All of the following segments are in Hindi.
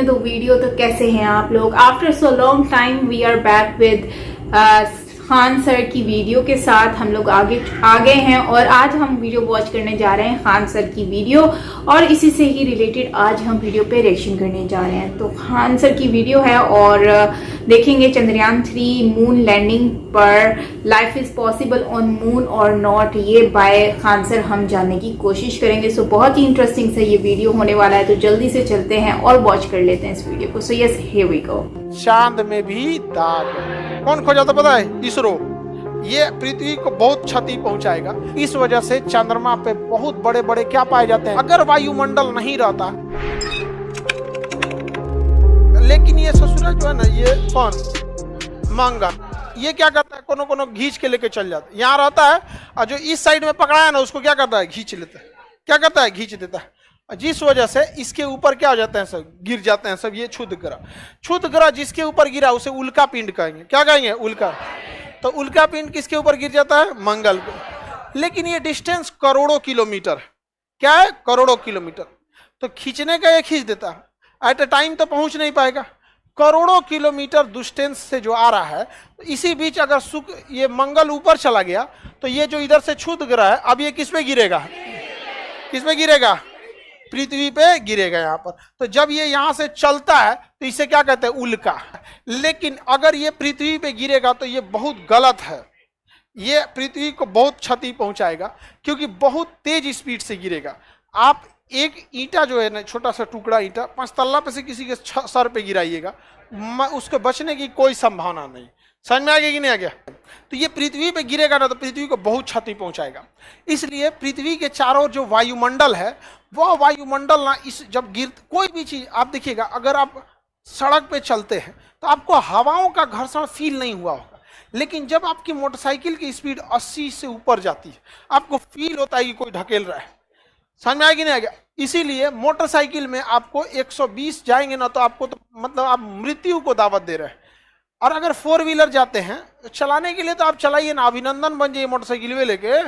हैं तो वीडियो। तो कैसे हैं आप लोग? After so long time we are back with Khan sir की वीडियो के साथ। हम लोग आगे आ गए हैं और आज हम वीडियो वॉच करने जा रहे हैं खान सर की वीडियो, और इसी से ही रिलेटेड आज हम वीडियो पे रिएक्शन करने जा रहे हैं। तो खान सर की वीडियो है और देखेंगे चंद्रयान 3 मून लैंडिंग पर life is possible on moon और नॉट, ये बाय खान सर हम जानने की कोशिश करेंगे। सो बहुत ही इंटरेस्टिंग से ये वीडियो होने वाला है, तो जल्दी से चलते हैं और वॉच कर लेते हैं इस वीडियो को। So yes, here we go. चांद में भी दाग कौन खोजा था पता है? इसरो। ये पृथ्वी को बहुत क्षति पहुंचाएगा। इस वजह से चंद्रमा पे बहुत बड़े बड़े क्या पाए जाते हैं, अगर वायुमंडल नहीं रहता। लेकिन ये ससुरा जो है ना, ये कौन मंगल, ये क्या करता है, कोनो कोनो घींच के लेके चल जाता है। यहाँ रहता है और जो इस साइड में पकड़ा है ना, उसको क्या करता है, खींच लेता है। क्या करता है, खींच देता है। जिस वजह से इसके ऊपर क्या हो जाते हैं, सब गिर जाते हैं सब। ये क्षुद्र ग्रह, क्षुद्र ग्रह जिसके ऊपर गिरा उसे उल्का पिंड कहेंगे। क्या कहेंगे? उल्का। तो उल्का पिंड किसके ऊपर गिर जाता है? मंगल को। लेकिन ये डिस्टेंस करोड़ों किलोमीटर, क्या है, करोड़ों किलोमीटर। तो खींचने का ये खींच देता है, एट अ टाइम तो पहुंच नहीं पाएगा। करोड़ों किलोमीटर डिस्टेंस से जो आ रहा है, तो इसी बीच अगर ये मंगल ऊपर चला गया तो ये जो इधर से क्षुद्र ग्रह है, अब ये किस पे गिरेगा? किस पे गिरेगा? पृथ्वी पे गिरेगा यहाँ पर। तो जब ये यहाँ से चलता है तो इसे क्या कहते हैं? उल्का। लेकिन अगर ये पृथ्वी पे गिरेगा तो ये बहुत गलत है। ये पृथ्वी को बहुत क्षति पहुंचाएगा, क्योंकि बहुत तेज स्पीड से गिरेगा। आप एक ईंटा जो है ना, छोटा सा टुकड़ा ईंटा 5 तल्ला पे से किसी के सर पे गिराइएगा, उसके बचने की कोई संभावना नहीं। समझ में आ गया कि नहीं आ गया? तो ये पृथ्वी पे गिरेगा ना, तो पृथ्वी को बहुत क्षति पहुंचाएगा। इसलिए पृथ्वी के चारों जो वायुमंडल है, वह वायुमंडल ना, इस जब कोई भी चीज आप देखिएगा, अगर आप सड़क पे चलते हैं तो आपको हवाओं का घर्षण फील नहीं हुआ होगा। लेकिन जब आपकी मोटरसाइकिल की स्पीड 80 से ऊपर जाती है, आपको फील होता है कि कोई ढकेल रहा है। समझ में आया कि नहीं आ गया? इसीलिए मोटरसाइकिल में आपको 120 जाएंगे ना, तो आपको तो मतलब आप मृत्यु को दावत दे रहे हैं। और अगर 4 व्हीलर जाते हैं चलाने के लिए तो आप चलाइए ना, अभिनंदन बन जाइए मोटरसाइकिल में लेके।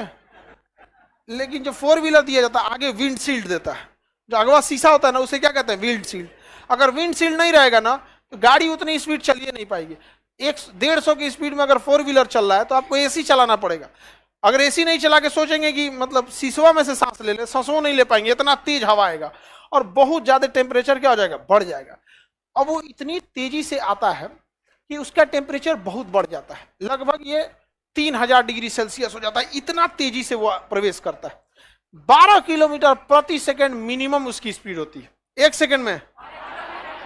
लेकिन जो 4 व्हीलर दिया जाता है, आगे विंड शील्ड देता है, जो अगवा शीशा होता है ना, उसे क्या कहते हैं? Wind shield. अगर विंड शील्ड नहीं रहेगा ना, तो गाड़ी उतनी स्पीड चलिए नहीं पाएगी। 150 की स्पीड में अगर 4 व्हीलर चल रहा है तो आपको एसी चलाना पड़ेगा। अगर एसी नहीं चला के सोचेंगे कि मतलब शीशवा में से सांस ले ले, सांसों नहीं ले पाएंगे, इतना तेज हवा आएगा और बहुत ज्यादा टेम्परेचर क्या हो जाएगा? बढ़ जाएगा। अब वो इतनी तेजी से आता है कि उसका टेम्परेचर बहुत बढ़ जाता है, लगभग ये 3000 डिग्री सेल्सियस हो जाता है। इतना तेजी से वो प्रवेश करता है। 12 किलोमीटर प्रति सेकंड मिनिमम उसकी स्पीड होती है। 1 सेकंड में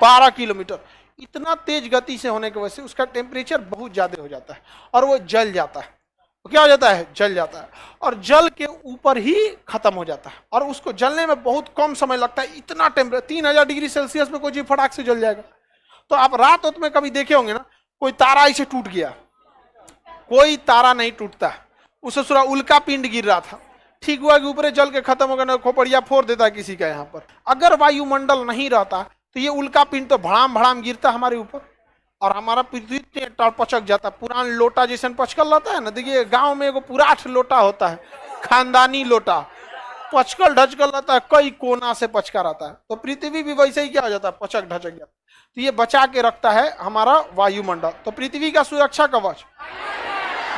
12 किलोमीटर। इतना तेज गति से होने की वजह से उसका टेम्परेचर बहुत ज्यादा हो जाता है और वो जल जाता है। तो क्या हो जाता है? जल जाता है, और जल के ऊपर ही खत्म हो जाता है। और उसको जलने में बहुत कम समय लगता है। इतना टेम्परेचर 3000 डिग्री सेल्सियस में कोई चीज फटाक से जल जाएगा। तो आप रात में कभी देखे होंगे ना, कोई तारा ऐसे टूट गया, कोई तारा नहीं टूटता। उसे पूरा उल्का पिंड गिर रहा था, ठीक हुआ कि ऊपर जल के खत्म हो गया, खोपड़िया फोड़ देता है किसी का यहाँ पर। अगर वायुमंडल नहीं रहता तो ये उल्का पिंड तो भड़ाम भड़ाम गिरता हमारे ऊपर और हमारा पृथ्वी पचक जाता। पुरान लोटा जैसे पचकल रहता है ना, देखिए गांव में एगो पुराठ लोटा होता है, खानदानी लोटा, पचकल ढचकल रहता है, कई कोना से पचका रहता है। तो पृथ्वी भी वैसे ही क्या हो जाता है? पचक ढचक जाता है। तो ये बचा के रखता है हमारा वायुमंडल। तो पृथ्वी का सुरक्षा कवच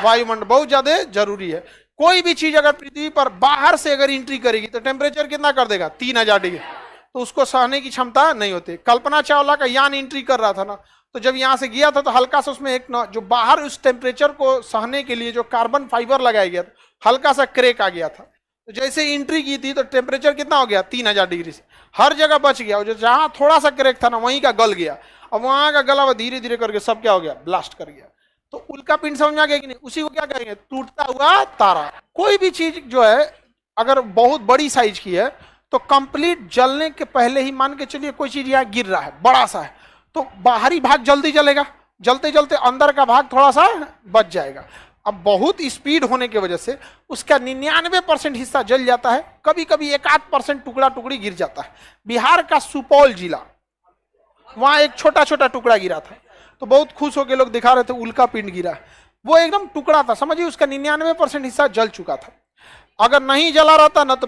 वायुमंडल बहुत ज्यादा जरूरी है। कोई भी चीज अगर पृथ्वी पर बाहर से अगर एंट्री करेगी तो टेम्परेचर कितना कर देगा? 3000 डिग्री। तो उसको सहने की क्षमता नहीं होती। कल्पना चावला का यान एंट्री कर रहा था ना, तो जब यहाँ से गया था तो हल्का सा उसमें एक ना, जो बाहर उस टेम्परेचर को सहने के लिए जो कार्बन फाइबर लगाया गया था, हल्का सा क्रैक आ गया था। तो जैसे एंट्री की थी तो टेम्परेचर कितना हो गया? 3000 डिग्री से हर जगह बच गया। जो जहां थोड़ा सा क्रैक था ना, वहीं का गल गया। अब वहां का गला हुआ धीरे धीरे करके सब क्या हो गया? ब्लास्ट कर गया। तो उल्का पिंड समझ में आ गया कि नहीं? उसी को क्या कहेंगे? टूटता हुआ तारा। कोई भी चीज जो है अगर बहुत बड़ी साइज की है तो कंप्लीट जलने के पहले ही, मान के चलिए कोई चीज यहाँ गिर रहा है, बड़ा सा है, तो बाहरी भाग जल्दी जलेगा, जलते जलते अंदर का भाग थोड़ा सा बच जाएगा। अब बहुत स्पीड होने की वजह से उसका 99% हिस्सा जल जाता है। कभी कभी 1-8% टुकड़ा टुकड़ी गिर जाता है। बिहार का सुपौल जिला, वहां एक छोटा छोटा टुकड़ा गिरा था, तो बहुत खुश होकर लोग दिखा रहे थे उल्का पिंड गिरा। वो एकदम टुकड़ा था, समझिए उसका 99% हिस्सा जल चुका था। अगर नहीं जला रहता ना तो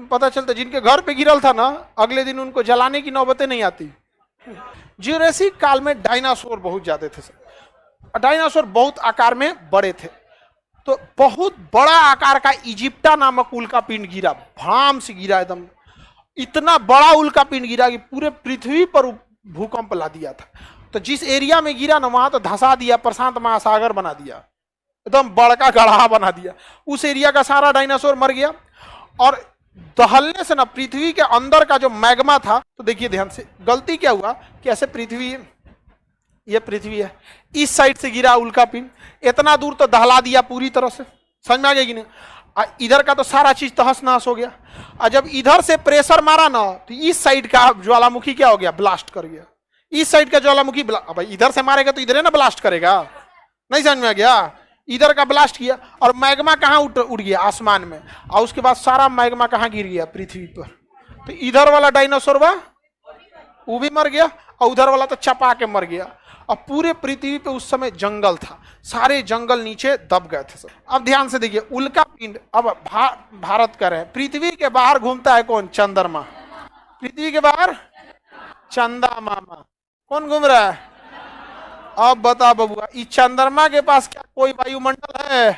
पता चलता जिनके घर पे गिरल था ना, अगले दिन उनको जलाने की नौबतें नहीं आती। ज्यूरेसिक काल में डायनासोर बहुत ज्यादा थे सर। डायनासोर बहुत आकार में बड़े थे, तो बहुत बड़ा आकार का इजिप्टा नामक उल्का पिंड गिरा, भाम से गिरा एकदम। इतना बड़ा उल्का पिंड गिरा कि पूरे पृथ्वी पर भूकंप ला दिया था। तो जिस एरिया में गिरा ना वहां तो धंसा दिया, प्रशांत महासागर बना दिया, एकदम बड़का गढ़ा बना दिया। उस एरिया का सारा डायनासोर मर गया। और दहलने से ना पृथ्वी के अंदर का जो मैग्मा था, तो देखिए ध्यान से, गलती क्या हुआ कि ऐसे पृथ्वी, ये पृथ्वी है, इस साइड से गिरा उल्का पिंड, इतना दूर तो दहला दिया पूरी तरह से, समझ में आ गया कि नहीं। इधर का तो सारा चीज तहस नहस हो गया। और जब इधर से प्रेशर मारा ना तो इस साइड का ज्वालामुखी क्या हो गया, ब्लास्ट कर गया। इस साइड का ज्वालामुखी, अब इधर से मारेगा तो इधर है ना ब्लास्ट करेगा, नहीं समझ में आ गया। इधर का ब्लास्ट किया और मैग्मा कहाँ उड़ गया, आसमान में। और उसके बाद सारा मैग्मा कहाँ गिर गया, पृथ्वी पर। तो इधर वाला डायनासोर वो भी मर गया और उधर वाला तो चपा के मर गया। और पूरे पृथ्वी पे उस समय जंगल था, सारे जंगल नीचे दब गए थे। अब ध्यान से देखिए, उल्का पिंड अब भारत का रहे, पृथ्वी के बाहर घूमता है कौन, चंद्रमा। पृथ्वी के बाहर चंदा मामा कौन घूम रहा है। अब बता बबुआ, इस चंद्रमा के पास क्या कोई वायुमंडल है?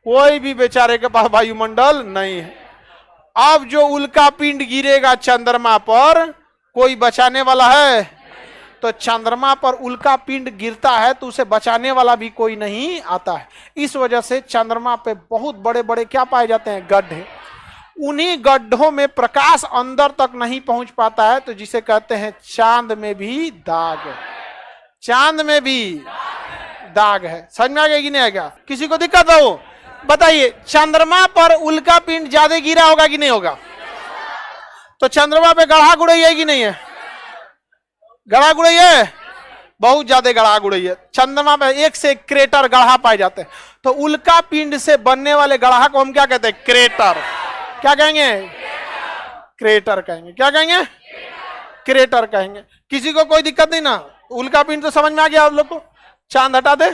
कोई भी बेचारे के पास वायुमंडल नहीं है। अब जो उल्का पिंड गिरेगा चंद्रमा पर, कोई बचाने वाला है? तो चंद्रमा पर उल्का पिंड गिरता है तो उसे बचाने वाला भी कोई नहीं आता है। इस वजह से चंद्रमा पे बहुत बड़े बड़े क्या पाए जाते हैं, गड्ढे। उन्हीं गड्ढों में प्रकाश अंदर तक नहीं पहुंच पाता है, तो जिसे कहते हैं चांद में भी दाग है। चांद में भी दाग है, समझ में आ गया कि नहीं आएगा? किसी को दिक्कत हो बताइए। चंद्रमा पर उल्का पिंड ज्यादा गिरा होगा कि नहीं होगा? तो चंद्रमा पे गढ़ा गुड़ई है कि नहीं है? गढ़ा गुड़ई है, बहुत ज्यादा गढ़ा गुड़ई है। चंद्रमा पे एक से एक क्रेटर गढ़ा पाए जाते हैं। तो उल्का पिंड से बनने वाले गढ़ा को हम क्या कहते हैं, क्रेटर। क्या कहेंगे, क्रेटर कहेंगे। क्या कहेंगे, क्रेटर कहेंगे। किसी को कोई दिक्कत नहीं ना? उल्का पिंड तो समझ में आ गया आप लोग को। चांद हटा दे,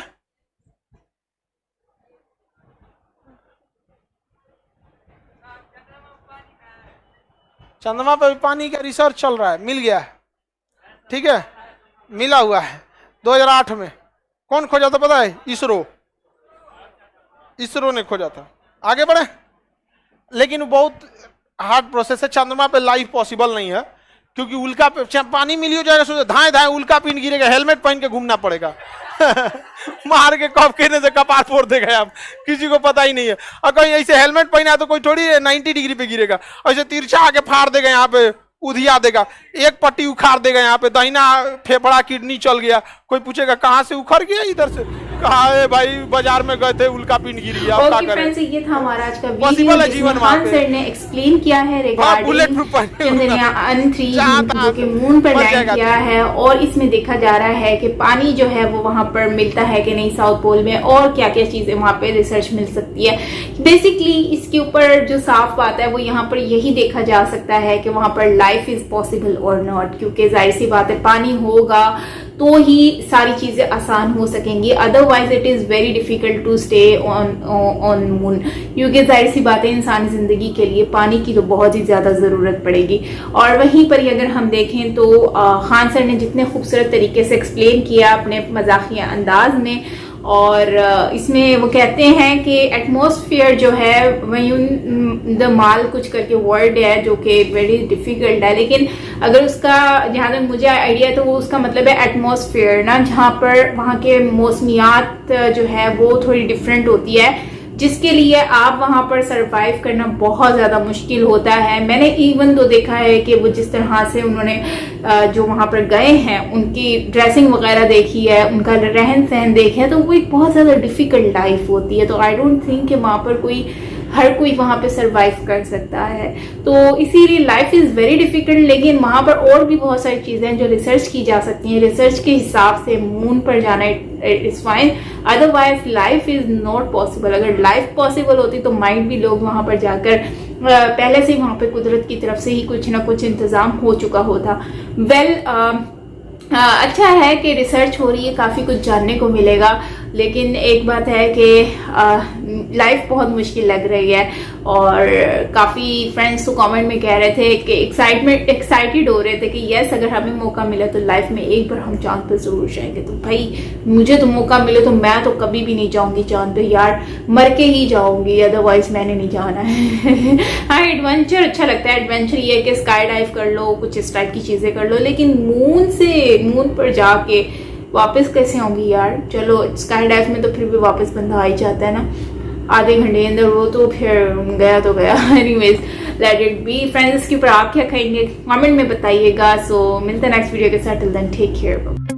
चंद्रमा पर पानी का रिसर्च चल रहा है, मिल गया है, ठीक है, मिला हुआ है। 2008 में कौन खोजा था पता है? इसरो ने खोजा था। आगे बढ़े, लेकिन बहुत हार्ड प्रोसेस है। चंद्रमा पे लाइफ पॉसिबल नहीं है, क्योंकि उल्का पानी मिली हो जाएगा, सोचो धाए धाए उल्का पिंड गिरेगा, हेलमेट पहन के घूमना पड़ेगा। मार के कफ कहने से कपार फोड़ देगा आप, किसी को पता ही नहीं है। और कहीं ऐसे हेलमेट पहना तो कोई थोड़ी 90 डिग्री पे गिरेगा, ऐसे तिरछा आके फाड़ देगा, यहाँ पे उधिया देगा, एक पट्टी उखाड़ देगा, यहाँ पे दाहिना फेफड़ा किडनी चल गया। कोई पूछेगा कहाँ से उखड़ गया, इधर से। कहा है भाई बाजार में गए थे, उल्का पिंड गिर गया। ओके फ्रेंड्स, ये था हमारा आज का वीडियो जिसमें खान सर ने एक्सप्लेन किया है रिगार्डिंग चंद्रयान 3 जो कि मून पर लैंड किया है, और इसमें देखा जा रहा है कि पानी जो है वो वहां पर मिलता है कि नहीं साउथ पोल में, और क्या क्या चीजें वहां पे रिसर्च मिल सकती है। बेसिकली इसके ऊपर जो साफ बात है वो यहाँ पर यही देखा जा सकता है कि वहां पर लाइफ इज पॉसिबल और नॉट, क्योंकि जाहिर सी बात है पानी होगा तो ही सारी चीजें आसान हो सकेंगी, otherwise it is very difficult to stay on moon, क्योंकि जाहिर सी बात है इंसानी जिंदगी के लिए पानी की तो बहुत ही ज्यादा जरूरत पड़ेगी। और वहीं पर अगर हम देखें तो खान सर ने जितने खूबसूरत तरीके से एक्सप्लेन किया अपने मजाकिया अंदाज में, और इसमें वो कहते हैं कि एटमॉस्फेयर जो है द माल कुछ करके वर्ड है जो कि वेरी डिफिकल्ट है, लेकिन अगर उसका जहाँ तक मुझे आइडिया है तो वो उसका मतलब है एटमॉस्फेयर ना, जहाँ पर वहाँ के मौसमियात जो है वो थोड़ी डिफरेंट होती है, जिसके लिए आप वहां पर सरवाइव करना बहुत ज्यादा मुश्किल होता है। मैंने इवन तो देखा है कि वो जिस तरह से उन्होंने जो वहां पर गए हैं उनकी ड्रेसिंग वगैरह देखी है, उनका रहन सहन देखे है, तो वो एक बहुत ज्यादा डिफिकल्ट लाइफ होती है। तो आई डोंट थिंक कि वहां पर हर कोई वहां पे सरवाइव कर सकता है। तो इसीलिए लाइफ इज वेरी डिफिकल्ट, लेकिन वहां पर और भी बहुत सारी चीजें हैं जो रिसर्च की जा सकती हैं। रिसर्च के हिसाब से मून पर जाना is fine, otherwise life is not possible. अगर लाइफ पॉसिबल होती तो माइट भी लोग वहां पर जाकर पहले से ही वहां पे कुदरत की तरफ से ही कुछ ना कुछ इंतजाम हो चुका होता। अच्छा है कि रिसर्च हो रही है, काफ़ी कुछ जानने को मिलेगा। लेकिन एक बात है कि लाइफ बहुत मुश्किल लग रही है और काफ़ी फ्रेंड्स तो कमेंट में कह रहे थे कि एक्साइटेड हो रहे थे कि यस अगर हमें मौका मिला तो लाइफ में एक बार हम चांद पर ज़रूर जाएंगे। तो भाई मुझे तो मौका मिले तो मैं तो कभी भी नहीं जाऊंगी चांद पे यार, मर के ही जाऊंगी, अदरवाइज मैंने नहीं जाना है। हाँ एडवेंचर अच्छा लगता है, एडवेंचर ये है कि स्काई डाइव कर लो, कुछ इस टाइप की चीज़ें कर लो, लेकिन मून पर जाके वापस कैसे होंगी यार। चलो स्काई डाइव में तो फिर भी वापस बंदा आ ही जाता है ना आधे घंटे अंदर, वो तो फिर गया तो गया। Anyways let it be. Friends के ऊपर आप क्या कहेंगे कमेंट में बताइएगा। सो मिलते हैं नेक्स्ट वीडियो के साथ, टिल देन टेक केयर।